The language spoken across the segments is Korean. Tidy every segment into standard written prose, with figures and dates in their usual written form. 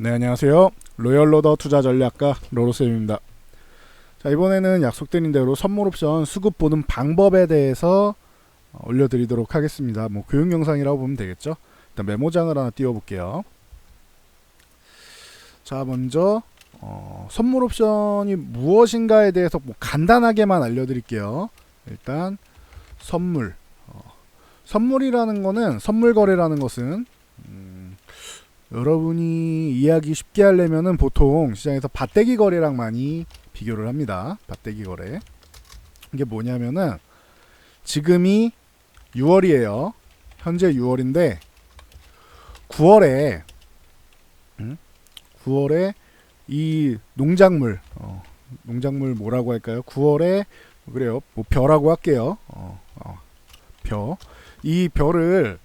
네, 안녕하세요. 로열로더 투자전략가 로로쌤입니다. 자, 이번에는 약속드린 대로 선물옵션 수급 보는 방법에 대해서 올려드리도록 하겠습니다. 뭐 교육 영상이라고 보면 되겠죠. 일단 메모장을 하나 띄워볼게요. 자, 먼저 선물옵션이 무엇인가에 대해서 뭐 간단하게만 알려드릴게요. 일단 선물이라는 거는, 선물 거래라는 것은 여러분이 이해하기 쉽게 하려면은 보통 시장에서 밭대기 거래랑 많이 비교를 합니다. 밭대기 거래. 이게 뭐냐면은 지금이 6월이에요. 현재 6월인데 9월에 이 농작물 뭐라고 할까요? 9월에 그래요. 뭐 벼라고 할게요. 이 벼를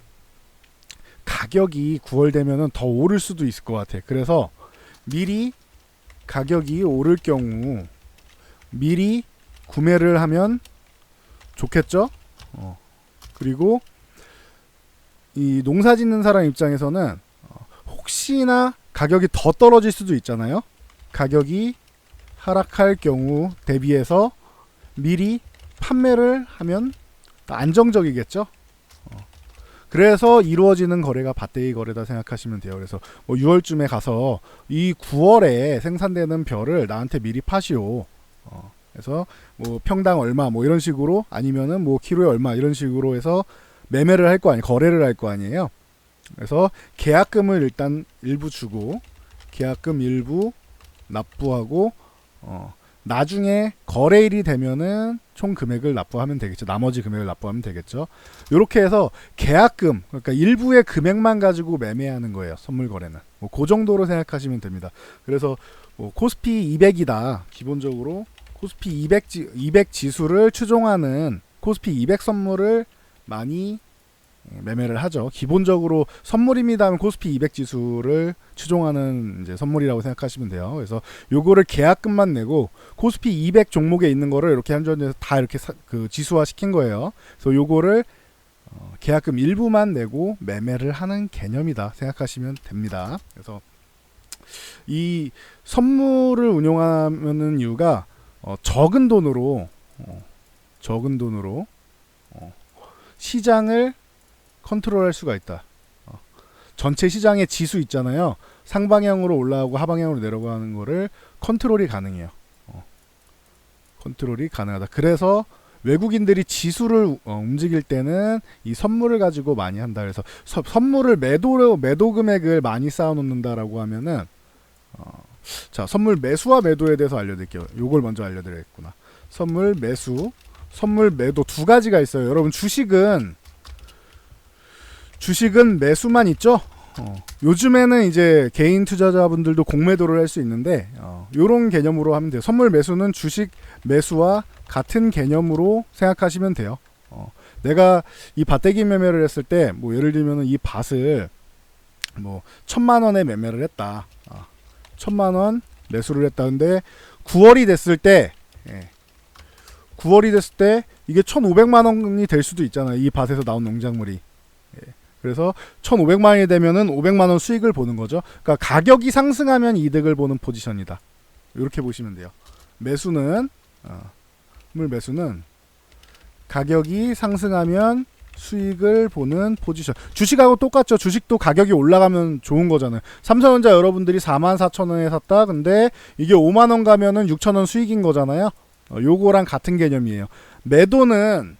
가격이 9월 되면은 더 오를 수도 있을 것 같아. 그래서 미리 가격이 오를 경우 미리 구매를 하면 좋겠죠? 그리고 이 농사 짓는 사람 입장에서는 혹시나 가격이 더 떨어질 수도 있잖아요. 가격이 하락할 경우 대비해서 미리 판매를 하면 안정적이겠죠? 그래서 이루어지는 거래가 밭대기 거래다 생각하시면 돼요. 그래서 뭐 6월쯤에 가서 이 9월에 생산되는 벼를 나한테 미리 파시오. 그래서 뭐 평당 얼마 뭐 이런 식으로, 아니면은 뭐 키로에 얼마 이런 식으로 해서 매매를 할 거 아니에요. 거래를 할 거 아니에요. 그래서 계약금을 일단 일부 주고 계약금 일부 납부하고 나중에 거래일이 되면은 총 금액을 납부하면 되겠죠. 나머지 금액을 납부하면 되겠죠. 이렇게 해서 계약금, 그러니까 일부의 금액만 가지고 매매하는 거예요. 선물 거래는. 뭐 그 정도로 생각하시면 됩니다. 그래서 뭐 코스피 200이다. 기본적으로 코스피 200 지수를 추종하는 코스피 200 선물을 많이 매매를 하죠. 기본적으로 선물입니다 하면 코스피 200 지수를 추종하는 이제 선물이라고 생각하시면 돼요. 그래서 요거를 계약금만 내고 코스피 200 종목에 있는 거를 이렇게 한전에서 다 이렇게 그 지수화 시킨 거예요. 그래서 요거를 계약금 일부만 내고 매매를 하는 개념이다 생각하시면 됩니다. 그래서 이 선물을 운용하는 이유가 적은 돈으로 시장을 컨트롤할 수가 있다. 전체 시장의 지수 있잖아요. 상방향으로 올라가고 하방향으로 내려가는 거를 컨트롤이 가능해요. 컨트롤이 가능하다. 그래서 외국인들이 지수를 움직일 때는 이 선물을 가지고 많이 한다. 그래서 선물을 매도 금액을 많이 쌓아놓는다라고 하면은 자, 선물 매수와 매도에 대해서 알려드릴게요. 요걸 먼저 알려드리겠구나. 선물 매수, 선물 매도 두 가지가 있어요. 여러분 주식은 매수만 있죠. 요즘에는 이제 개인 투자자분들도 공매도를 할 수 있는데 요런 개념으로 하면 돼요. 선물 매수는 주식 매수와 같은 개념으로 생각하시면 돼요. 내가 이 밭대기 매매를 했을 때 뭐 예를 들면 이 밭을 뭐 1,000만 원에 매매를 했다. 1,000만 원 매수를 했다. 근데 9월이 됐을 때 이게 1,500만 원이 될 수도 있잖아요. 이 밭에서 나온 농작물이. 그래서 1,500만 원이 되면은 500만 원 수익을 보는 거죠. 그러니까 가격이 상승하면 이득을 보는 포지션이다. 이렇게 보시면 돼요. 매수는 가격이 상승하면 수익을 보는 포지션. 주식하고 똑같죠. 주식도 가격이 올라가면 좋은 거잖아요. 삼성전자 여러분들이 44,000원에 샀다. 근데 이게 5만 원 가면은 6,000원 수익인 거잖아요. 요거랑 같은 개념이에요. 매도는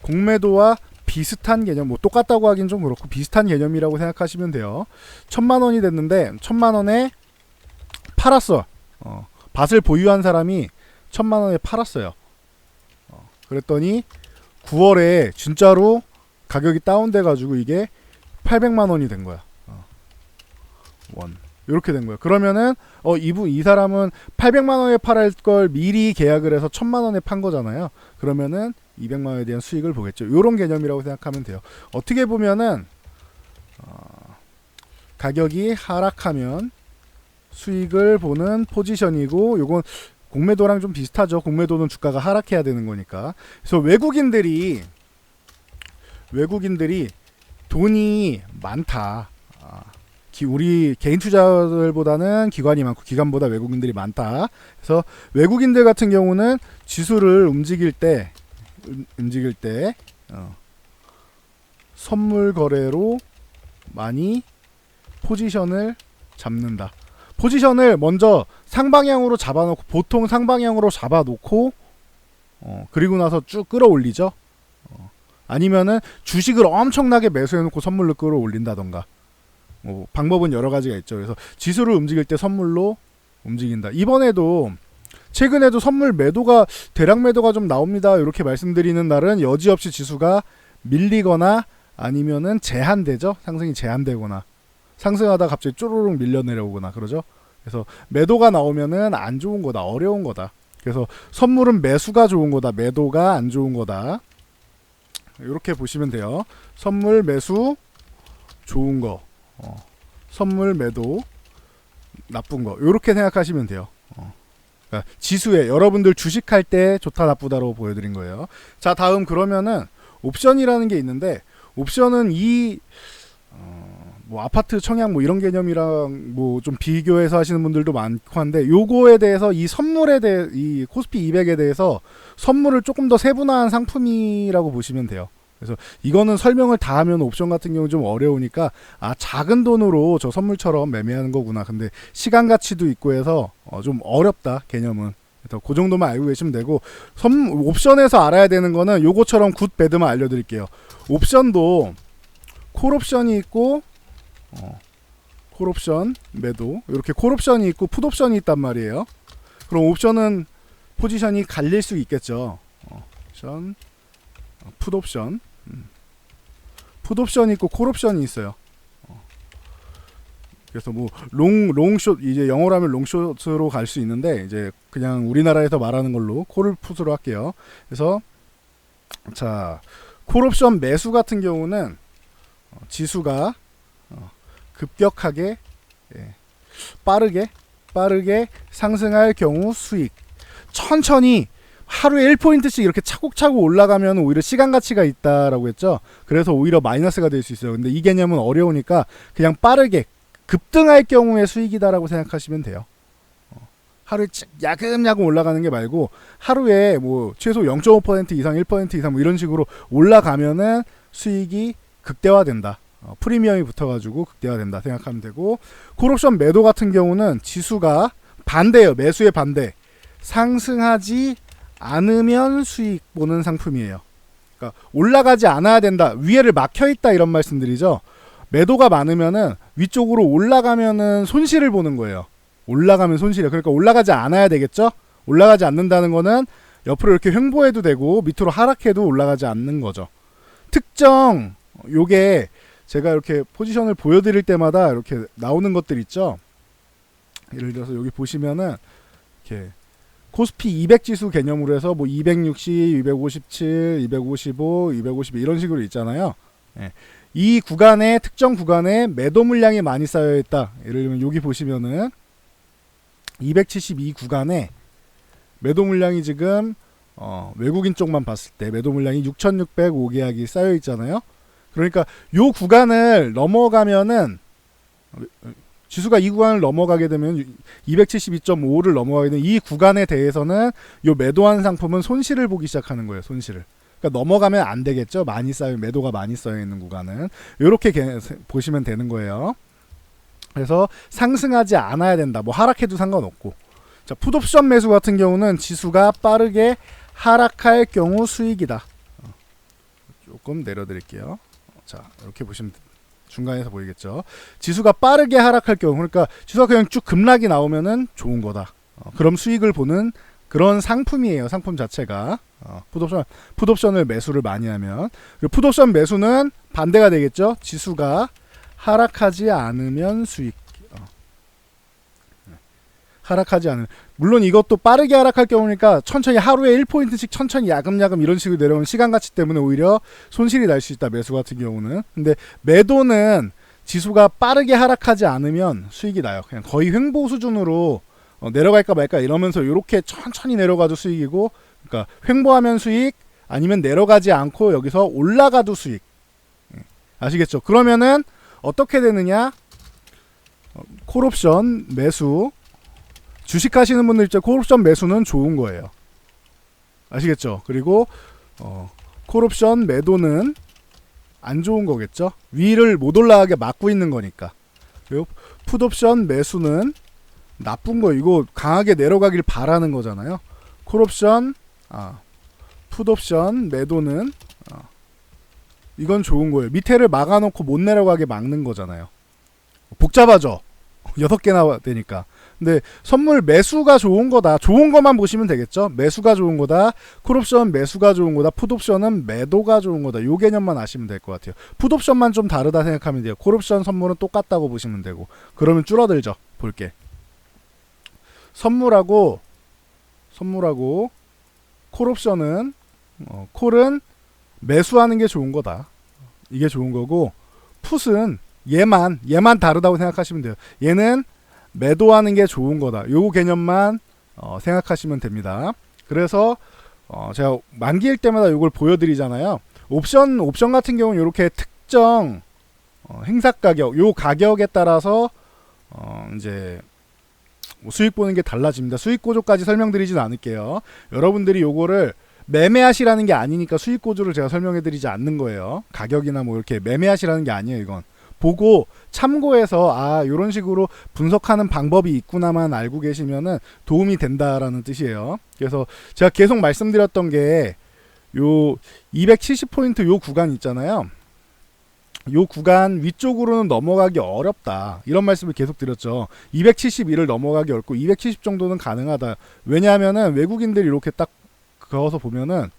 공매도와 비슷한 개념, 뭐 똑같다고 하긴 좀 그렇고 비슷한 개념이라고 생각하시면 돼요. 1,000만 원이 됐는데 1,000만 원에 팔았어. 밭을 보유한 사람이 1,000만 원에 팔았어요. 그랬더니 9월에 진짜로 가격이 다운돼 가지고 이게 800만 원이 된 거야. 이렇게 된 거예요. 그러면은 이 사람은 800만 원에 팔을 걸 미리 계약을 해서 1,000만 원에 판 거잖아요. 그러면은 200만 원에 대한 수익을 보겠죠. 이런 개념이라고 생각하면 돼요. 어떻게 보면은 가격이 하락하면 수익을 보는 포지션이고, 요건 공매도랑 좀 비슷하죠. 공매도는 주가가 하락해야 되는 거니까. 그래서 외국인들이 돈이 많다. 우리 개인 투자들보다는 기관이 많고 기관보다 외국인들이 많다. 그래서 외국인들 같은 경우는 지수를 움직일 때 선물 거래로 많이 포지션을 잡는다. 포지션을 먼저 상방향으로 잡아놓고, 보통 상방향으로 잡아놓고 그리고 나서 쭉 끌어올리죠. 아니면은 주식을 엄청나게 매수해놓고 선물로 끌어올린다던가. 방법은 여러 가지가 있죠. 그래서 지수를 움직일 때 선물로 움직인다. 이번에도 최근에도 선물 매도가, 대량 매도가 좀 나옵니다. 이렇게 말씀드리는 날은 여지없이 지수가 밀리거나 아니면은 제한되죠. 상승이 제한되거나 상승하다 갑자기 쪼르륵 밀려 내려오거나 그러죠. 그래서 매도가 나오면은 안 좋은 거다, 어려운 거다. 그래서 선물은 매수가 좋은 거다, 매도가 안 좋은 거다. 이렇게 보시면 돼요. 선물 매수 좋은 거, 선물 매도 나쁜 거, 이렇게 생각하시면 돼요. 그러니까 지수에 여러분들 주식할 때 좋다 나쁘다로 보여드린 거예요. 자, 다음 그러면은 옵션이라는 게 있는데, 옵션은 뭐 아파트 청약 뭐 이런 개념이랑 뭐 좀 비교해서 하시는 분들도 많고 한데, 요거에 대해서 이 선물에 대해, 이 코스피 200에 대해서 선물을 조금 더 세분화한 상품이라고 보시면 돼요. 그래서 이거는 설명을 다 하면 옵션 같은 경우 좀 어려우니까, 작은 돈으로 저 선물처럼 매매하는 거구나. 근데 시간 가치도 있고 해서 좀 어렵다, 개념은. 그래서 그 정도만 알고 계시면 되고, 옵션에서 알아야 되는 거는 요거처럼 굿 배드만 알려드릴게요. 옵션도 콜옵션이 있고, 콜옵션 매도, 이렇게 콜옵션이 있고 풋옵션이 있단 말이에요. 그럼 옵션은 포지션이 갈릴 수 있겠죠. 옵션, 풋옵션, 풋옵션이 있고 콜옵션이 있어요. 그래서 뭐 롱숏, 이제 영어로 하면 롱숏으로 갈 수 있는데, 이제 그냥 우리나라에서 말하는 걸로 콜을 풋으로 할게요. 그래서 자, 콜옵션 매수 같은 경우는 지수가 급격하게, 빠르게 상승할 경우 수익, 천천히 하루에 1포인트씩 이렇게 차곡차곡 올라가면 오히려 시간 가치가 있다라고 했죠. 그래서 오히려 마이너스가 될 수 있어요. 근데 이 개념은 어려우니까 그냥 빠르게 급등할 경우에 수익이다라고 생각하시면 돼요. 하루에 야금야금 올라가는 게 말고, 하루에 뭐 최소 0.5% 이상, 1% 이상 뭐 이런 식으로 올라가면은 수익이 극대화된다. 프리미엄이 붙어가지고 극대화된다 생각하면 되고, 콜옵션 매도 같은 경우는 지수가 반대예요. 매수의 반대. 상승하지 않으면 수익 보는 상품이에요. 그러니까 올라가지 않아야 된다, 위에를 막혀 있다, 이런 말씀드리죠. 매도가 많으면은 위쪽으로 올라가면은 손실을 보는 거예요. 올라가면 손실이에요. 그러니까 올라가지 않아야 되겠죠. 올라가지 않는다는 거는 옆으로 이렇게 횡보해도 되고 밑으로 하락해도 올라가지 않는 거죠. 특정, 요게 제가 이렇게 포지션을 보여드릴 때마다 이렇게 나오는 것들 있죠. 예를 들어서 여기 보시면은 이렇게 코스피 200 지수 개념으로 해서 뭐 260, 257, 255, 252 이런 식으로 있잖아요. 이 구간에, 특정 구간에 매도 물량이 많이 쌓여 있다. 예를 들면 여기 보시면은 272 구간에 매도 물량이 지금 외국인 쪽만 봤을 때 매도 물량이 6,605계약이 쌓여 있잖아요. 그러니까 요 구간을 넘어가면은, 지수가 이 구간을 넘어가게 되면 272.5를 넘어가게 되면 이 구간에 대해서는 요 매도한 상품은 손실을 보기 시작하는 거예요. 손실을. 그러니까 넘어가면 안 되겠죠. 많이 쌓여, 매도가 많이 쌓여 있는 구간은. 이렇게 보시면 되는 거예요. 그래서 상승하지 않아야 된다. 뭐 하락해도 상관없고. 자, 풋옵션 매수 같은 경우는 지수가 빠르게 하락할 경우 수익이다. 조금 내려드릴게요. 자, 이렇게 보시면 중간에서 보이겠죠. 지수가 빠르게 하락할 경우, 그러니까 지수가 그냥 쭉 급락이 나오면은 좋은 거다. 그럼 수익을 보는 그런 상품이에요. 상품 자체가. 풋옵션을 매수를 많이 하면. 그리고 풋옵션 매수는 반대가 되겠죠. 지수가 하락하지 않으면 수익. 하락하지 않은, 물론 이것도 빠르게 하락할 경우니까 천천히 하루에 1포인트씩 천천히 야금야금 이런 식으로 내려오는 시간 가치 때문에 오히려 손실이 날 수 있다. 매수 같은 경우는. 근데 매도는 지수가 빠르게 하락하지 않으면 수익이 나요. 그냥 거의 횡보 수준으로 내려갈까 말까 이러면서 이렇게 천천히 내려가도 수익이고, 그러니까 횡보하면 수익, 아니면 내려가지 않고 여기서 올라가도 수익. 아시겠죠? 그러면은 어떻게 되느냐? 콜옵션 매수, 주식 하시는 분들 있죠. 콜옵션 매수는 좋은 거예요. 아시겠죠? 그리고 콜옵션 매도는 안 좋은 거겠죠. 위를 못 올라가게 막고 있는 거니까. 그리고 풋옵션 매수는 나쁜 거, 이거 강하게 내려가길 바라는 거잖아요. 콜옵션, 풋옵션 매도는 이건 좋은 거예요. 밑에를 막아놓고 못 내려가게 막는 거잖아요. 복잡하죠. 6개나 되니까. 근데 선물 매수가 좋은 거다. 좋은 것만 보시면 되겠죠. 매수가 좋은 거다. 콜옵션 매수가 좋은 거다. 풋옵션은 매도가 좋은 거다. 요 개념만 아시면 될 것 같아요. 풋옵션만 좀 다르다 생각하면 돼요. 콜옵션 선물은 똑같다고 보시면 되고. 그러면 줄어들죠. 볼게. 선물하고 콜옵션은 콜은 매수하는 게 좋은 거다. 이게 좋은 거고, 풋은 얘만 다르다고 생각하시면 돼요. 얘는 매도하는 게 좋은 거다. 요 개념만 생각하시면 됩니다. 그래서 제가 만기일 때마다 요걸 보여드리잖아요. 옵션 같은 경우는 이렇게 특정 행사 가격, 요 가격에 따라서 이제 수익 보는 게 달라집니다. 수익 구조까지 설명드리진 않을게요. 여러분들이 요거를 매매하시라는 게 아니니까 수익 구조를 제가 설명해드리지 않는 거예요. 가격이나 뭐 이렇게 매매하시라는 게 아니에요. 이건 보고 참고해서 요런 식으로 분석하는 방법이 있구나만 알고 계시면은 도움이 된다라는 뜻이에요. 그래서 제가 계속 말씀드렸던 게 요 270포인트 요 구간 있잖아요. 요 구간 위쪽으로는 넘어가기 어렵다, 이런 말씀을 계속 드렸죠. 271을 넘어가기 어렵고 270 정도는 가능하다. 왜냐하면은 외국인들이 이렇게 딱 그어서 보면은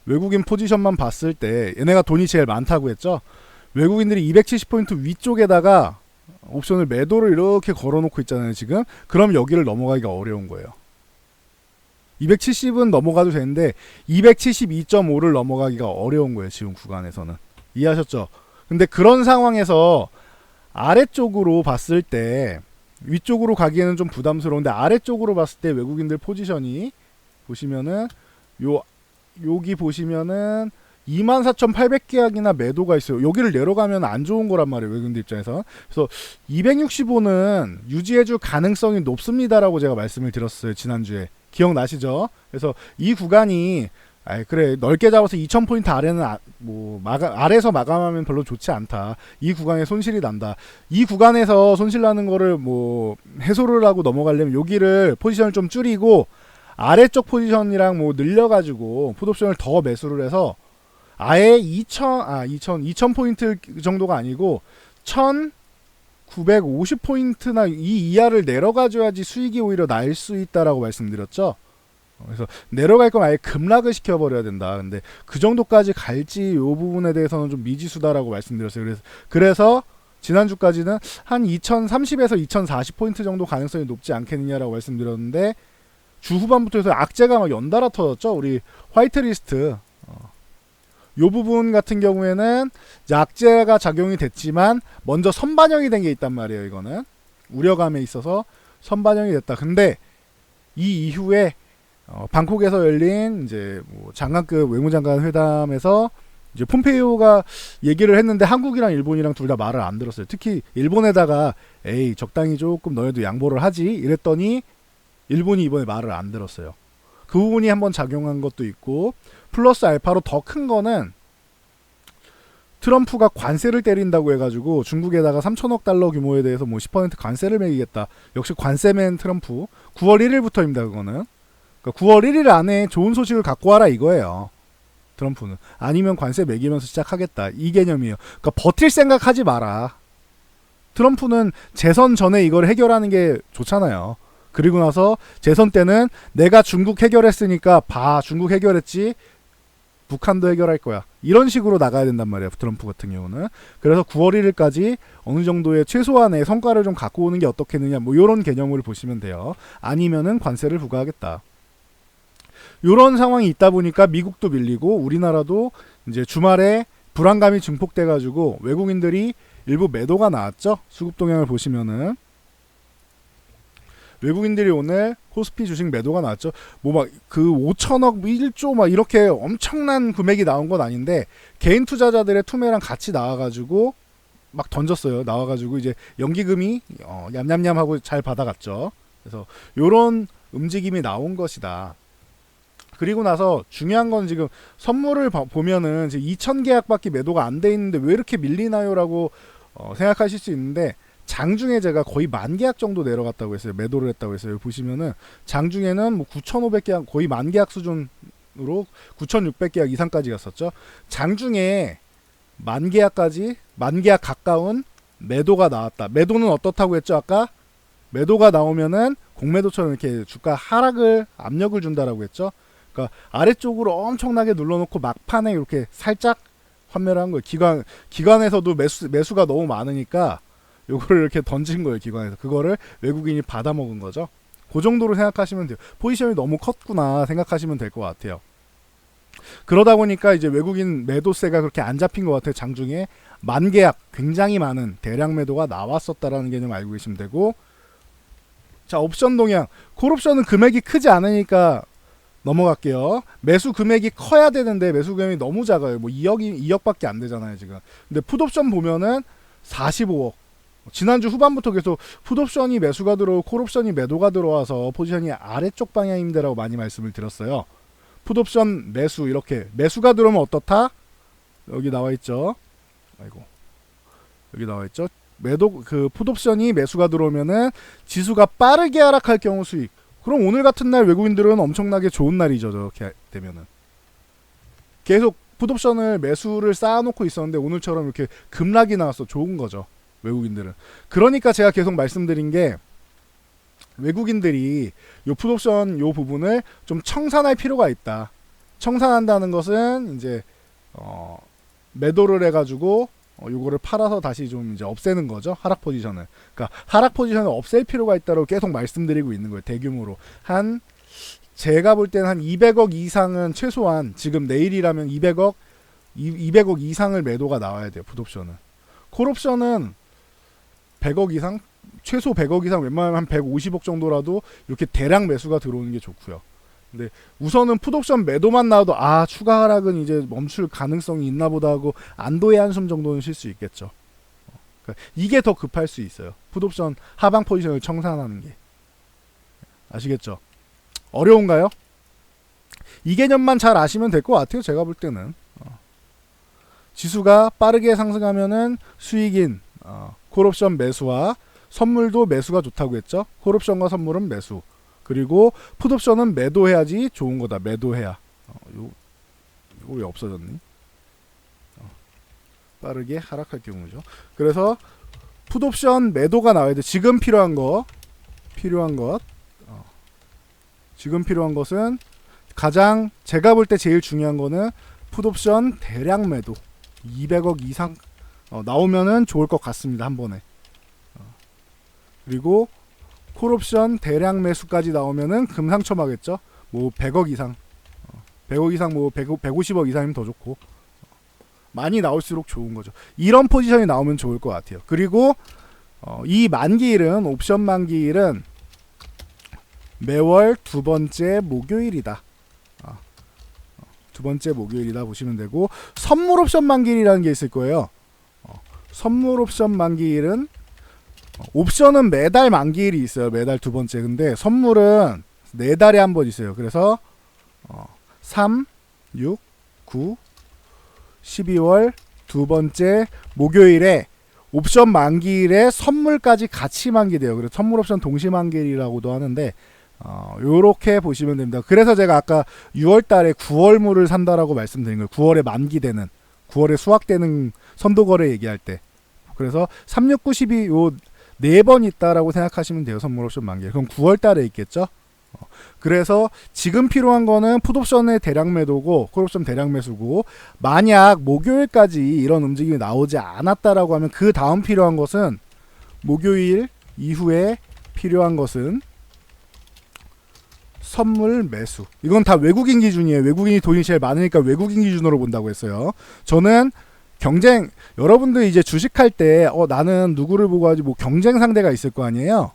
외국인 포지션만 봤을 때 얘네가 돈이 제일 많다고 했죠. 외국인들이 270포인트 위쪽에다가 옵션을 매도를 이렇게 걸어놓고 있잖아요 지금. 그럼 여기를 넘어가기가 어려운 거예요. 270은 넘어가도 되는데 272.5를 넘어가기가 어려운 거예요 지금 구간에서는. 이해하셨죠? 근데 그런 상황에서 아래쪽으로 봤을 때, 위쪽으로 가기에는 좀 부담스러운데 아래쪽으로 봤을 때 외국인들 포지션이 보시면은 여기 보시면은 24,800계약이나 매도가 있어요. 여기를 내려가면 안 좋은 거란 말이에요 외국인들 입장에서. 그래서 265는 유지해줄 가능성이 높습니다라고 제가 말씀을 드렸어요 지난주에. 기억나시죠? 그래서 이 구간이 그래 넓게 잡아서 2000포인트 아래는 아래에서 마감하면 별로 좋지 않다. 이 구간에 손실이 난다. 이 구간에서 손실 나는 거를 해소를 하고 넘어가려면 여기를 포지션을 좀 줄이고 아래쪽 포지션이랑 늘려가지고 풋옵션을 더 매수를 해서 아예 2000포인트 정도가 아니고 1950포인트나 이 이하를 내려가줘야지 수익이 오히려 날 수 있다라고 말씀드렸죠. 그래서 내려갈 거면 아예 급락을 시켜버려야 된다. 근데 그 정도까지 갈지 요 부분에 대해서는 좀 미지수다라고 말씀드렸어요. 그래서 지난주까지는 한 2030에서 2040포인트 정도 가능성이 높지 않겠느냐라고 말씀드렸는데, 주 후반부터 해서 악재가 막 연달아 터졌죠. 우리 화이트리스트 요 부분 같은 경우에는 악재가 작용이 됐지만 먼저 선반영이 된 게 있단 말이에요. 이거는 우려감에 있어서 선반영이 됐다. 근데 이 이후에 방콕에서 열린 이제 장관급 외무장관 회담에서 이제 폼페이오가 얘기를 했는데 한국이랑 일본이랑 둘 다 말을 안 들었어요. 특히 일본에다가 적당히 조금 너희도 양보를 하지 이랬더니 일본이 이번에 말을 안 들었어요. 그 부분이 한번 작용한 것도 있고, 플러스 알파로 더 큰 거는 트럼프가 관세를 때린다고 해가지고 중국에다가 3천억 달러 규모에 대해서 10% 관세를 매기겠다. 역시 관세맨 트럼프. 9월 1일부터입니다. 그거는. 그러니까 9월 1일 안에 좋은 소식을 갖고 와라 이거예요. 트럼프는. 아니면 관세 매기면서 시작하겠다. 이 개념이에요. 그러니까 버틸 생각하지 마라. 트럼프는 재선 전에 이걸 해결하는 게 좋잖아요. 그리고 나서 재선 때는 내가 중국 해결했으니까 중국 해결했지 북한도 해결할 거야. 이런 식으로 나가야 된단 말이에요. 트럼프 같은 경우는. 그래서 9월 1일까지 어느 정도의 최소한의 성과를 좀 갖고 오는 게 어떻겠느냐, 이런 개념을 보시면 돼요. 아니면은 관세를 부과하겠다. 이런 상황이 있다 보니까 미국도 밀리고 우리나라도 이제 주말에 불안감이 증폭돼가지고 외국인들이 일부 매도가 나왔죠. 수급 동향을 보시면은 외국인들이 오늘 코스피 주식 매도가 나왔죠. 그 5천억 1조 이렇게 엄청난 금액이 나온 건 아닌데 개인 투자자들의 투매랑 같이 나와가지고 막 던졌어요. 나와가지고 이제 연기금이 냠냠냠 하고 잘 받아갔죠. 그래서 요런 움직임이 나온 것이다. 그리고 나서 중요한 건 지금 선물을 보면은 지금 2,000계약밖에 매도가 안 돼 있는데 왜 이렇게 밀리나요라고 생각하실 수 있는데, 장중에 제가 거의 10,000계약 정도 내려갔다고 했어요. 매도를 했다고 했어요. 보시면은 장중에는 뭐 9,500계약 거의 10,000계약 수준으로 9,600계약 이상까지 갔었죠. 장중에 10,000계약 가까운 매도가 나왔다. 매도는 어떻다고 했죠? 아까 매도가 나오면은 공매도처럼 이렇게 주가 하락을 압력을 준다라고 했죠. 그러니까 아래쪽으로 엄청나게 눌러놓고 막판에 이렇게 살짝 환멸한 거예요. 기관에서도 매수가 너무 많으니까 요거를 이렇게 던진 거예요. 기관에서 그거를 외국인이 받아먹은 거죠. 그 정도로 생각하시면 돼요. 포지션이 너무 컸구나 생각하시면 될 것 같아요. 그러다 보니까 이제 외국인 매도세가 그렇게 안 잡힌 것 같아요. 장중에 10,000계약 굉장히 많은 대량 매도가 나왔었다라는 개념 알고 계시면 되고, 자, 옵션 동향. 콜옵션은 금액이 크지 않으니까 넘어갈게요. 매수 금액이 커야 되는데 매수 금액이 너무 작아요. 뭐 2억밖에 안 되잖아요 지금. 근데 풋옵션 보면은 45억. 지난주 후반부터 계속 풋옵션이 매수가 들어오고 콜옵션이 매도가 들어와서 포지션이 아래쪽 방향인데라고 많이 말씀을 드렸어요. 풋옵션 매수, 이렇게 매수가 들어오면 어떻다? 여기 나와 있죠. 아이고, 여기 나와 있죠. 풋옵션이 매수가 들어오면은 지수가 빠르게 하락할 경우 수익. 그럼 오늘 같은 날 외국인들은 엄청나게 좋은 날이죠. 저렇게 되면은 계속 풋옵션을 매수를 쌓아놓고 있었는데 오늘처럼 이렇게 급락이 나와서 좋은 거죠. 외국인들은. 그러니까 제가 계속 말씀드린 게, 외국인들이 요 풋옵션 요 부분을 좀 청산할 필요가 있다. 청산한다는 것은 이제 매도를 해가지고 요거를 팔아서 다시 좀 이제 없애는 거죠. 하락 포지션을. 그러니까 하락 포지션을 없앨 필요가 있다고 계속 말씀드리고 있는 거예요. 대규모로 제가 볼 때는 한 200억 이상은 최소한, 지금 내일이라면 200억 이상을 매도가 나와야 돼요. 풋옵션은. 콜옵션은 100억 이상, 최소 100억 이상, 웬만하면 한 150억 정도라도 이렇게 대량 매수가 들어오는 게 좋고요. 근데 우선은 풋옵션 매도만 나와도 추가 하락은 이제 멈출 가능성이 있나 보다 하고 안도의 한숨 정도는 쉴 수 있겠죠. 그러니까 이게 더 급할 수 있어요. 풋옵션 하방 포지션을 청산하는 게. 아시겠죠? 어려운가요? 이 개념만 잘 아시면 될 것 같아요. 제가 볼 때는 지수가 빠르게 상승하면은 수익인 콜옵션 매수와 선물도 매수가 좋다고 했죠. 콜옵션과 선물은 매수. 그리고 풋옵션은 매도해야지 좋은 거다. 매도해야. 이거 왜 없어졌니? 빠르게 하락할 경우죠. 그래서 풋옵션 매도가 나와야 돼. 지금 필요한 것. 지금 필요한 것은 가장 제가 볼 때 제일 중요한 거는 풋옵션 대량 매도. 200억 이상 나오면은 좋을 것 같습니다. 한 번에. 그리고 콜옵션 대량 매수까지 나오면은 금상첨화겠죠. 뭐 100억 이상, 100억 이상, 뭐 150억 이상이면 더 좋고, 많이 나올수록 좋은 거죠. 이런 포지션이 나오면 좋을 것 같아요. 그리고 이 만기일은, 옵션 만기일은 매월 두 번째 목요일이다. 두 번째 목요일이다 보시면 되고, 선물 옵션 만기일이라는 게 있을 거예요. 선물 옵션 만기일은, 옵션은 매달 만기일이 있어요. 매달 두 번째. 근데 선물은 4달에 한 번 있어요. 그래서 3, 6, 9, 12월 두 번째 목요일에 옵션 만기일에 선물까지 같이 만기돼요. 그래서 선물 옵션 동시 만기일이라고도 하는데, 요렇게 보시면 됩니다. 그래서 제가 아까 6월 달에 9월물을 산다라고 말씀드린 거예요. 9월에 만기되는, 9월에 수확되는 선도거래 얘기할 때. 그래서 3, 6, 9, 12 요 4번 있다라고 생각하시면 돼요. 선물 옵션 만기. 그럼 9월 달에 있겠죠? 그래서 지금 필요한 거는 풋옵션의 대량 매도고 콜옵션 대량 매수고, 만약 목요일까지 이런 움직임이 나오지 않았다라고 하면 그 다음 필요한 것은, 목요일 이후에 필요한 것은 선물 매수. 이건 다 외국인 기준이에요. 외국인이 돈이 제일 많으니까 외국인 기준으로 본다고 했어요. 저는 여러분들 이제 주식할 때 나는 누구를 보고 하지, 뭐 경쟁 상대가 있을 거 아니에요.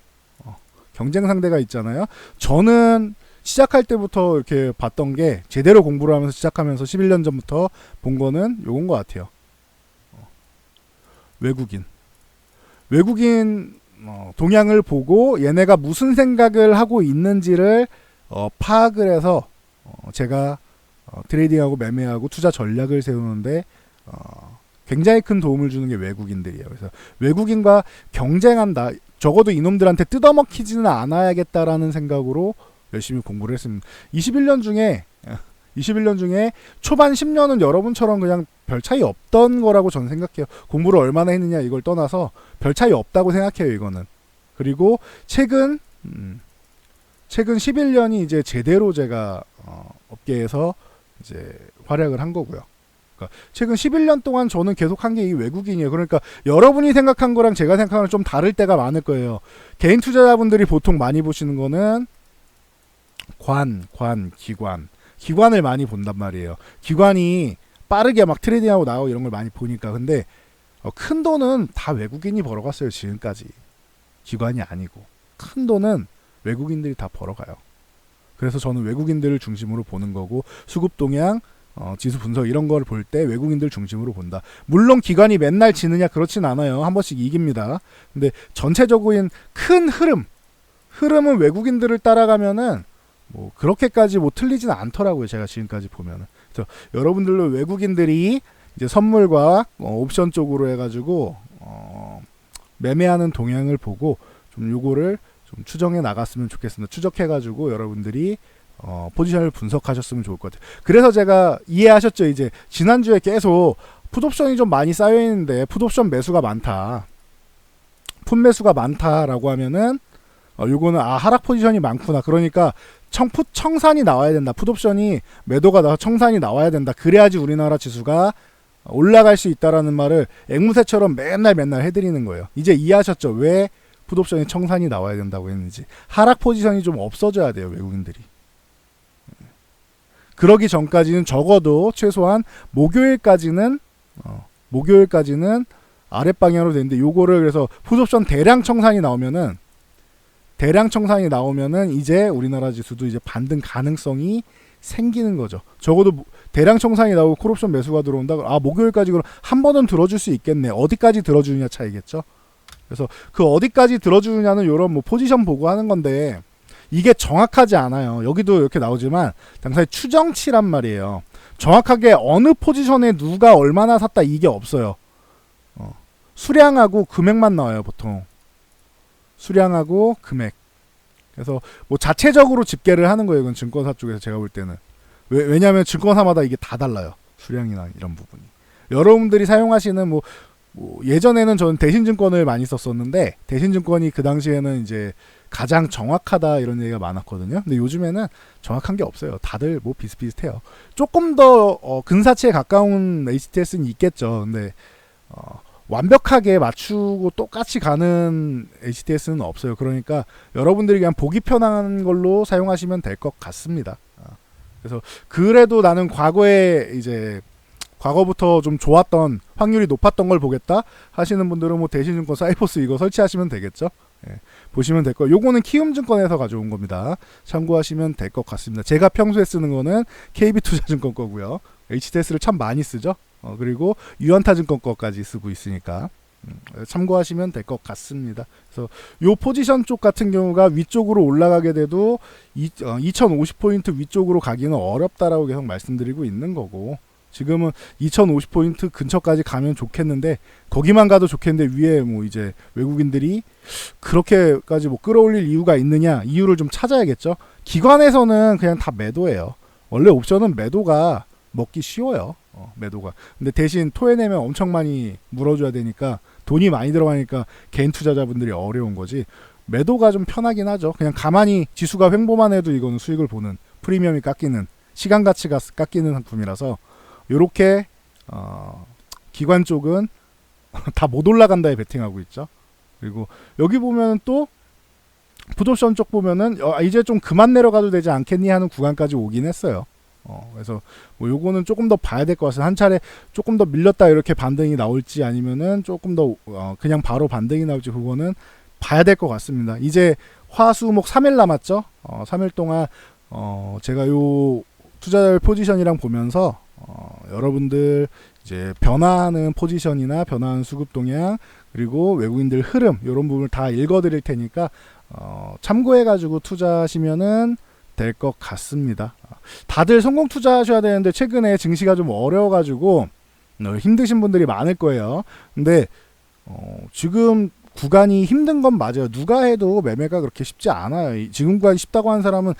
경쟁 상대가 있잖아요. 저는 시작할 때부터 이렇게 봤던 게, 제대로 공부를 하면서 시작하면서 11년 전부터 본 거는 요건 것 같아요. 외국인 동향을 보고 얘네가 무슨 생각을 하고 있는지를 파악을 해서 제가 트레이딩하고 매매하고 투자 전략을 세우는데 굉장히 큰 도움을 주는 게 외국인들이에요. 그래서 외국인과 경쟁한다. 적어도 이놈들한테 뜯어먹히지는 않아야겠다라는 생각으로 열심히 공부를 했습니다. 21년 중에 초반 10년은 여러분처럼 그냥 별 차이 없던 거라고 저는 생각해요. 공부를 얼마나 했느냐 이걸 떠나서 별 차이 없다고 생각해요, 이거는. 그리고 최근 11년이 이제 제대로 제가 업계에서 이제 활약을 한 거고요. 그러니까 최근 11년 동안 저는 계속 한 게 이 외국인이에요. 그러니까 여러분이 생각한 거랑 제가 생각하는 거랑 좀 다를 때가 많을 거예요. 개인 투자자분들이 보통 많이 보시는 거는 기관을 많이 본단 말이에요. 기관이 빠르게 막 트레이딩하고 나오고 이런 걸 많이 보니까. 근데 큰 돈은 다 외국인이 벌어갔어요, 지금까지. 기관이 아니고. 큰 돈은 외국인들이 다 벌어가요. 그래서 저는 외국인들을 중심으로 보는 거고, 수급 동향, 지수 분석 이런 걸 볼 때 외국인들 중심으로 본다. 물론 기관이 맨날 지느냐 그렇진 않아요. 한 번씩 이깁니다. 근데 전체적인 큰 흐름은 외국인들을 따라가면은 뭐 그렇게까지 뭐 틀리지는 않더라고요. 제가 지금까지 보면은. 그래서 여러분들도 외국인들이 이제 선물과 옵션 쪽으로 해가지고 매매하는 동향을 보고 좀 요거를 좀 추정해 나갔으면 좋겠습니다. 추적해가지고 여러분들이 포지션을 분석하셨으면 좋을 것 같아요. 그래서 제가 이해하셨죠? 이제 지난주에 계속 풋옵션이 좀 많이 쌓여있는데 풋옵션 매수가 많다. 풋 매수가 많다라고 하면은 요거는 하락 포지션이 많구나. 그러니까 청산이 나와야 된다. 풋옵션이 매도가 나와 청산이 나와야 된다. 그래야지 우리나라 지수가 올라갈 수 있다라는 말을 앵무새처럼 맨날 해드리는 거예요. 이제 이해하셨죠? 왜 풋옵션이 청산이 나와야 된다고 했는지. 하락 포지션이 좀 없어져야 돼요, 외국인들이. 그러기 전까지는 적어도 최소한 목요일까지는 아랫방향으로 되는데, 요거를 그래서 풋옵션 대량 청산이 나오면은 이제 우리나라 지수도 이제 반등 가능성이 생기는 거죠. 적어도 대량 청산이 나오고 콜옵션 매수가 들어온다. 목요일까지 그럼 한 번은 들어줄 수 있겠네. 어디까지 들어주느냐 차이겠죠. 그래서 그 어디까지 들어주느냐는 이런 뭐 포지션 보고 하는 건데, 이게 정확하지 않아요. 여기도 이렇게 나오지만 당사의 추정치란 말이에요. 정확하게 어느 포지션에 누가 얼마나 샀다 이게 없어요. 수량하고 금액만 나와요, 보통. 수량하고 금액. 그래서 뭐 자체적으로 집계를 하는 거예요. 이건 증권사 쪽에서 제가 볼 때는. 왜냐하면 증권사마다 이게 다 달라요. 수량이나 이런 부분이. 여러분들이 사용하시는 뭐 예전에는 저는 대신증권을 많이 썼었는데, 대신증권이 그 당시에는 이제 가장 정확하다 이런 얘기가 많았거든요. 근데 요즘에는 정확한 게 없어요. 다들 뭐 비슷비슷해요. 조금 더 근사치에 가까운 HTS는 있겠죠. 근데 완벽하게 맞추고 똑같이 가는 HTS는 없어요. 그러니까 여러분들이 그냥 보기 편한 걸로 사용하시면 될 것 같습니다. 그래서 그래도 나는 과거부터 좀 좋았던, 확률이 높았던 걸 보겠다 하시는 분들은 뭐 대신증권 사이퍼스 이거 설치하시면 되겠죠. 보시면 될 거예요. 요거는 키움증권에서 가져온 겁니다. 참고하시면 될 것 같습니다. 제가 평소에 쓰는 거는 KB투자증권 거고요. HTS를 참 많이 쓰죠. 그리고 유한타증권 거까지 쓰고 있으니까 참고하시면 될 것 같습니다. 그래서 요 포지션 쪽 같은 경우가 위쪽으로 올라가게 돼도 2050포인트 위쪽으로 가기는 어렵다라고 계속 말씀드리고 있는 거고, 지금은 2050포인트 근처까지 가면 좋겠는데, 거기만 가도 좋겠는데 위에 뭐 이제 외국인들이 그렇게까지 뭐 끌어올릴 이유가 있느냐, 이유를 좀 찾아야겠죠. 기관에서는 그냥 다 매도예요. 원래 옵션은 매도가 먹기 쉬워요. 매도가. 근데 대신 토해내면 엄청 많이 물어줘야 되니까, 돈이 많이 들어가니까 개인 투자자분들이 어려운 거지. 매도가 좀 편하긴 하죠. 그냥 가만히 지수가 횡보만 해도 이거는 수익을 보는, 프리미엄이 깎이는, 시간 가치가 깎이는 상품이라서, 요렇게 기관 쪽은 다 못 올라간다에 베팅하고 있죠. 그리고 여기 보면 또 풋옵션 쪽 보면은 이제 좀 그만 내려가도 되지 않겠니 하는 구간까지 오긴 했어요. 그래서 뭐 요거는 조금 더 봐야 될 것 같아요. 한 차례 조금 더 밀렸다 이렇게 반등이 나올지, 아니면은 조금 더 그냥 바로 반등이 나올지, 그거는 봐야 될 것 같습니다. 이제 화수목 3일 남았죠. 3일 동안 제가 요 투자자별 포지션이랑 보면서 여러분들 이제 변화하는 포지션이나 변화하는 수급 동향 그리고 외국인들 흐름 이런 부분을 다 읽어드릴 테니까 참고해가지고 투자하시면은 될 것 같습니다. 다들 성공 투자하셔야 되는데 최근에 증시가 좀 어려워가지고 힘드신 분들이 많을 거예요. 근데 지금 구간이 힘든 건 맞아요. 누가 해도 매매가 그렇게 쉽지 않아요. 지금 구간이 쉽다고 하는 사람은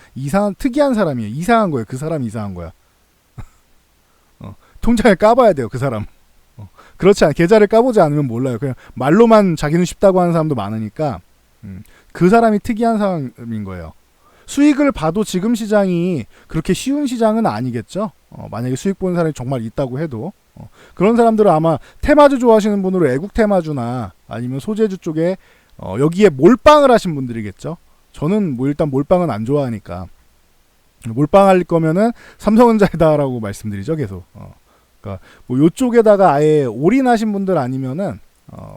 특이한 사람이에요. 이상한 거예요. 그 사람 이상한 거야. 통장을 까봐야 돼요. 그 사람. 그렇지 않아. 계좌를 까보지 않으면 몰라요. 그냥 말로만 자기는 쉽다고 하는 사람도 많으니까 그 사람이 특이한 사람인 거예요. 수익을 봐도 지금 시장이 그렇게 쉬운 시장은 아니겠죠. 만약에 수익 보는 사람이 정말 있다고 해도 그런 사람들은 아마 테마주 좋아하시는 분으로 애국 테마주나 아니면 소재주 쪽에 여기에 몰빵을 하신 분들이겠죠. 저는 뭐 일단 몰빵은 안 좋아하니까 몰빵할 거면은 삼성전자에다라고 말씀드리죠. 계속. 그러니까 뭐 요쪽에다가 아예 올인하신 분들 아니면은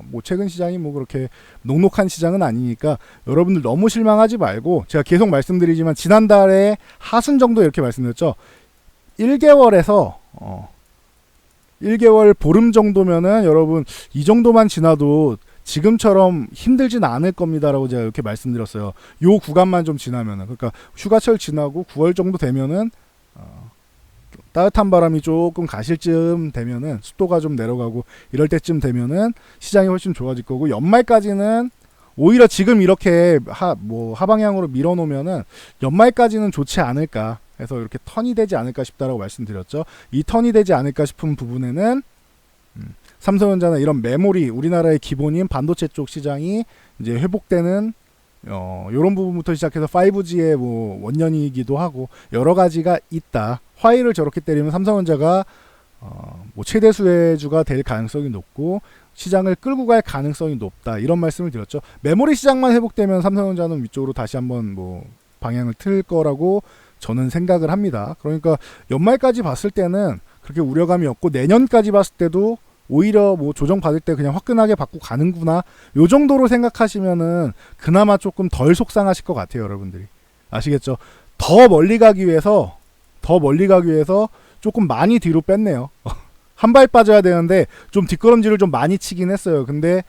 뭐 최근 시장이 뭐 그렇게 녹록한 시장은 아니니까 여러분들 너무 실망하지 말고 제가 계속 말씀드리지만 지난달에 하순 정도 이렇게 말씀드렸죠. 1개월에서 1개월 보름 정도면은 여러분 이 정도만 지나도 지금처럼 힘들진 않을 겁니다라고 제가 이렇게 말씀드렸어요. 요 구간만 좀 지나면은 그러니까 휴가철 지나고 9월 정도 되면은 따뜻한 바람이 조금 가실 쯤 되면은 습도가 좀 내려가고 이럴 때쯤 되면은 시장이 훨씬 좋아질 거고 연말까지는 오히려 지금 이렇게 하방향으로 밀어놓으면은 연말까지는 좋지 않을까 해서 이렇게 턴이 되지 않을까 싶다라고 말씀드렸죠. 이 턴이 되지 않을까 싶은 부분에는 삼성전자나 이런 메모리 우리나라의 기본인 반도체 쪽 시장이 이제 회복되는 이런 부분부터 시작해서 5G의 뭐 원년이기도 하고 여러 가지가 있다. 화이를 저렇게 때리면 삼성전자가 뭐 최대 수혜주가 될 가능성이 높고 시장을 끌고 갈 가능성이 높다. 이런 말씀을 드렸죠. 메모리 시장만 회복되면 삼성전자는 위쪽으로 다시 한번 뭐 방향을 틀 거라고 저는 생각을 합니다. 그러니까 연말까지 봤을 때는 그렇게 우려감이 없고 내년까지 봤을 때도 오히려 뭐 조정 받을 때 그냥 화끈하게 받고 가는구나 요 정도로 생각하시면은 그나마 조금 덜 속상하실 것 같아요. 여러분들이 아시겠죠? 더 멀리 가기 위해서 조금 많이 뒤로 뺐네요. 한 발 빠져야 되는데 좀 뒷걸음질을 좀 많이 치긴 했어요. 근데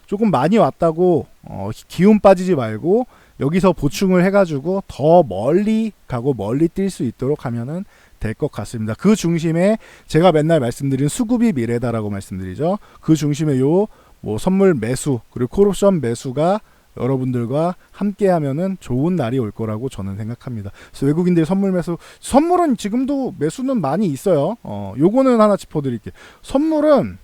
조금 많이 왔다고 기운 빠지지 말고 여기서 보충을 해가지고 더 멀리 가고 멀리 뛸 수 있도록 하면은 될 것 같습니다. 그 중심에 제가 맨날 말씀드린 수급이 미래다라고 말씀드리죠. 그 중심에 요 뭐 선물 매수 그리고 콜옵션 매수가 여러분들과 함께 하면은 좋은 날이 올 거라고 저는 생각합니다. 그래서 외국인들 선물은 지금도 매수는 많이 있어요. 요거는 하나 짚어드릴게요. 선물은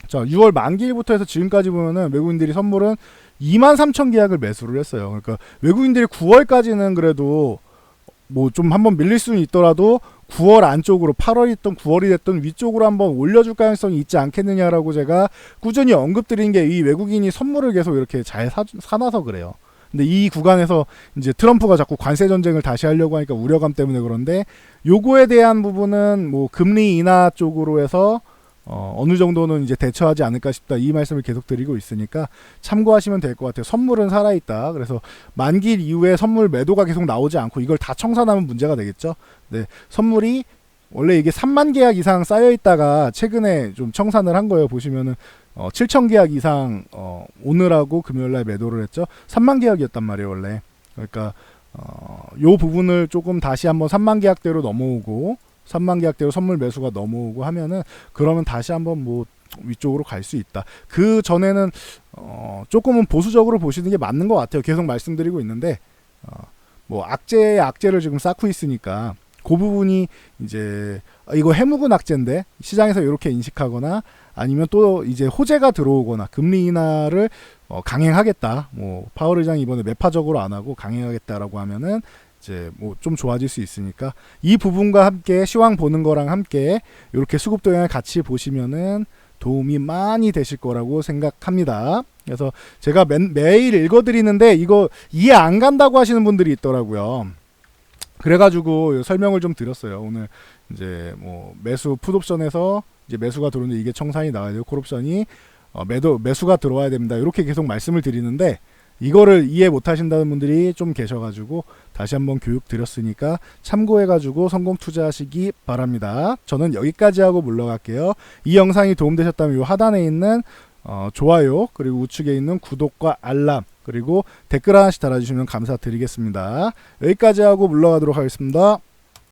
자 6월 만기일부터 해서 지금까지 보면은 외국인들이 선물은 23,000 계약을 매수를 했어요. 그러니까 외국인들이 9월까지는 그래도 뭐 좀 한번 밀릴 수는 있더라도 9월 안쪽으로 8월이든 9월이 됐든 위쪽으로 한번 올려줄 가능성이 있지 않겠느냐라고 제가 꾸준히 언급드린 게 이 외국인이 선물을 계속 이렇게 잘 사놔서 그래요. 근데 이 구간에서 이제 트럼프가 자꾸 관세 전쟁을 다시 하려고 하니까 우려감 때문에 그런데 요거에 대한 부분은 뭐 금리 인하 쪽으로 해서 어느 정도는 이제 대처하지 않을까 싶다. 이 말씀을 계속 드리고 있으니까 참고하시면 될 것 같아요. 선물은 살아있다. 그래서 만기 이후에 선물 매도가 계속 나오지 않고 이걸 다 청산하면 문제가 되겠죠. 네, 선물이 원래 이게 3만 계약 이상 쌓여 있다가 최근에 좀 청산을 한 거예요. 보시면은 7천 계약 이상 오늘하고 금요일날 매도를 했죠. 3만 계약이었단 말이에요 원래. 그러니까 요 부분을 조금 다시 한번 3만 계약대로 넘어오고 3만 계약대로 선물 매수가 넘어오고 하면은 그러면 다시 한번 뭐 위쪽으로 갈 수 있다. 그 전에는 조금은 보수적으로 보시는 게 맞는 것 같아요. 계속 말씀드리고 있는데 뭐 악재에 악재를 지금 쌓고 있으니까 그 부분이 이제 이거 해묵은 악재인데 시장에서 이렇게 인식하거나 아니면 또 이제 호재가 들어오거나 금리 인하를 강행하겠다. 뭐 파월 의장이 이번에 매파적으로 안 하고 강행하겠다라고 하면은 이제 뭐 좀 좋아질 수 있으니까 이 부분과 함께 시황 보는 거랑 함께 이렇게 수급 동향을 같이 보시면은 도움이 많이 되실 거라고 생각합니다. 그래서 제가 매일 읽어드리는데 이거 이해 안 간다고 하시는 분들이 있더라고요. 그래가지고 설명을 좀 드렸어요. 오늘 이제 뭐 매수 풋옵션에서 이제 매수가 들어오는데 이게 청산이 나와야 돼요. 콜옵션이 매수가 들어와야 됩니다. 이렇게 계속 말씀을 드리는데 이거를 이해 못하신다는 분들이 좀 계셔가지고 다시 한번 교육 드렸으니까 참고해가지고 성공 투자하시기 바랍니다. 저는 여기까지 하고 물러갈게요. 이 영상이 도움되셨다면 이 하단에 있는 좋아요 그리고 우측에 있는 구독과 알람 그리고 댓글 하나씩 달아주시면 감사드리겠습니다. 여기까지 하고 물러가도록 하겠습니다.